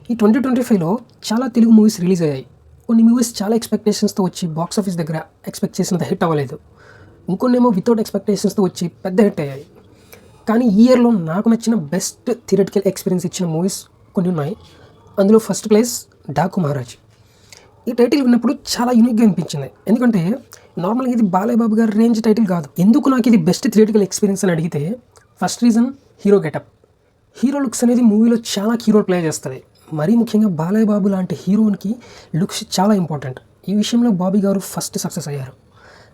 ఈ 2025లో చాలా Telugu movies release అయ్యాయి. కొన్ని మూవీస్ చాలా ఎక్స్‌పెక్టేషన్స్‌తో వచ్చి బాక్స్ ఆఫీస్ దగ్గర ఎక్స్‌పెక్ట్ చేసినంత హిట్ అవ్వలేదు. ఇంకొన్నేమో వితౌట్ ఎక్స్‌పెక్టేషన్స్‌తో వచ్చి పెద్ద హిట్ అయ్యాయి. కానీ ఈ ఇయర్‌లో నాకు నచ్చిన బెస్ట్ థియేట్రికల్ ఎక్స్‌పీరియన్స్ ఇచ్చిన మూవీస్ కొన్ని ఉన్నాయి. అందులో ఫస్ట్ ప్లేస్ 'డాకు మహారాజ్'. ఈ టైటిల్ విన్నప్పుడు చాలా యూనిక్‌గా అనిపించింది. ఎందుకంటే నార్మల్‌గా ఇది బాలయ్య బాబు గారి రేంజ్ టైటిల్ కాదు. ఎందుకు నాకు ఇది బెస్ట్ థియేట్రికల్ ఎక్స్‌పీరియన్స్ అని అడిగితే first reason hero getup. Hero looks అనేది మూవీలో చాలా కీ రోల్ ప్లే చేస్తుంది. మరీ ముఖ్యంగా బాలయ్య బాబు లాంటి హీరోకి లుక్స్ చాలా ఇంపార్టెంట్. ఈ విషయంలో బాబీ గారు ఫస్ట్ సక్సెస్ అయ్యారు.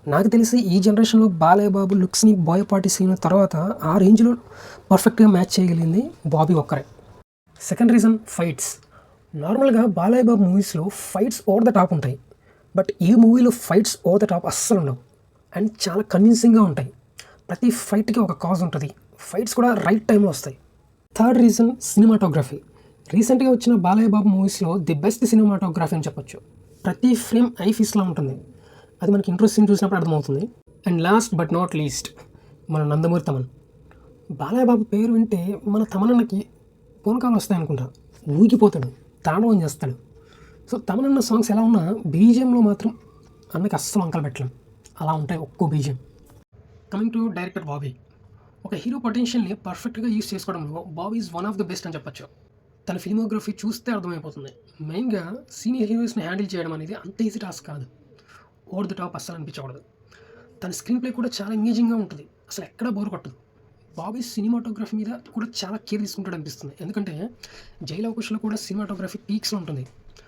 నాకు తెలిసి ఈ జనరేషన్లో బాలయ్య బాబు లుక్స్ని బోయపాటి సీన్ తర్వాత ఆ రేంజ్లో పర్ఫెక్ట్గా మ్యాచ్ చేయగలిగింది బాబీ ఒక్కరే. Second reason fights. నార్మల్గా బాలయ్య బాబు మూవీస్లో ఫైట్స్ ఓవర్ ద టాప్ ఉంటాయి. బట్ ఈ మూవీలో ఫైట్స్ ఓవర్ ద టాప్ అస్సలు ఉండవు అండ్ చాలా కన్విన్సింగ్గా ఉంటాయి. ప్రతి ఫైట్కి ఒక కాజ్ ఉంటుంది. ఫైట్స్ కూడా రైట్ టైంలో వస్తాయి. Third reason cinematography. రీసెంట్గా వచ్చిన బాలయ్య బాబు మూవీస్లో ది బెస్ట్ సినిమాటోగ్రఫీ అని చెప్పొచ్చు. ప్రతి ఫ్రేమ్ ఐ ఫీస్లా ఉంటుంది. అది మనకి ఇంట్రెస్ట్ సీన్ చూసినప్పుడు అర్థమవుతుంది. And last but not least మన నందమూరి తమన్. బాలయ్య బాబు పేరు వింటే మన తమనన్నకి పూనకాలు వస్తాయనుకుంటా. ఊగిపోతాడు, తాండవం చేస్తాడు. సో తమనన్న సాంగ్స్ ఎలా ఉన్నా బీజిఎంలో మాత్రం అన్నకి అస్సలు వంకలు పెట్టలేం. అలా ఉంటాయి ఒక్కో BGM. Coming to director Bobby. ఒక హీరో పొటెన్షియల్ని పర్ఫెక్ట్గా యూస్ చేసుకోవడంలో Bobby is one of the best అని చెప్పొచ్చు. తన ఫిల్మోగ్రఫీ చూస్తే అర్థమైపోతుంది. మెయిన్గా సీనియర్ హీరోస్ని హ్యాండిల్ చేయడం అనేది అంత ఈజీ టాస్క్ కాదు. ఓవర్ ది టాప్ అస్సలు అనిపించకూడదు. తన స్క్రీన్ ప్లే కూడా చాలా ఎంగేజింగ్గా ఉంటుంది. అసలు ఎక్కడా బోర్ కొట్టదు. బాబీ సినిమాటోగ్రఫీ మీద కూడా చాలా కేర్ తీసుకుంటాడు అనిపిస్తుంది. ఎందుకంటే జైలవకుశలో కూడా సినిమాటోగ్రఫీ పీక్స్లో ఉంటుంది.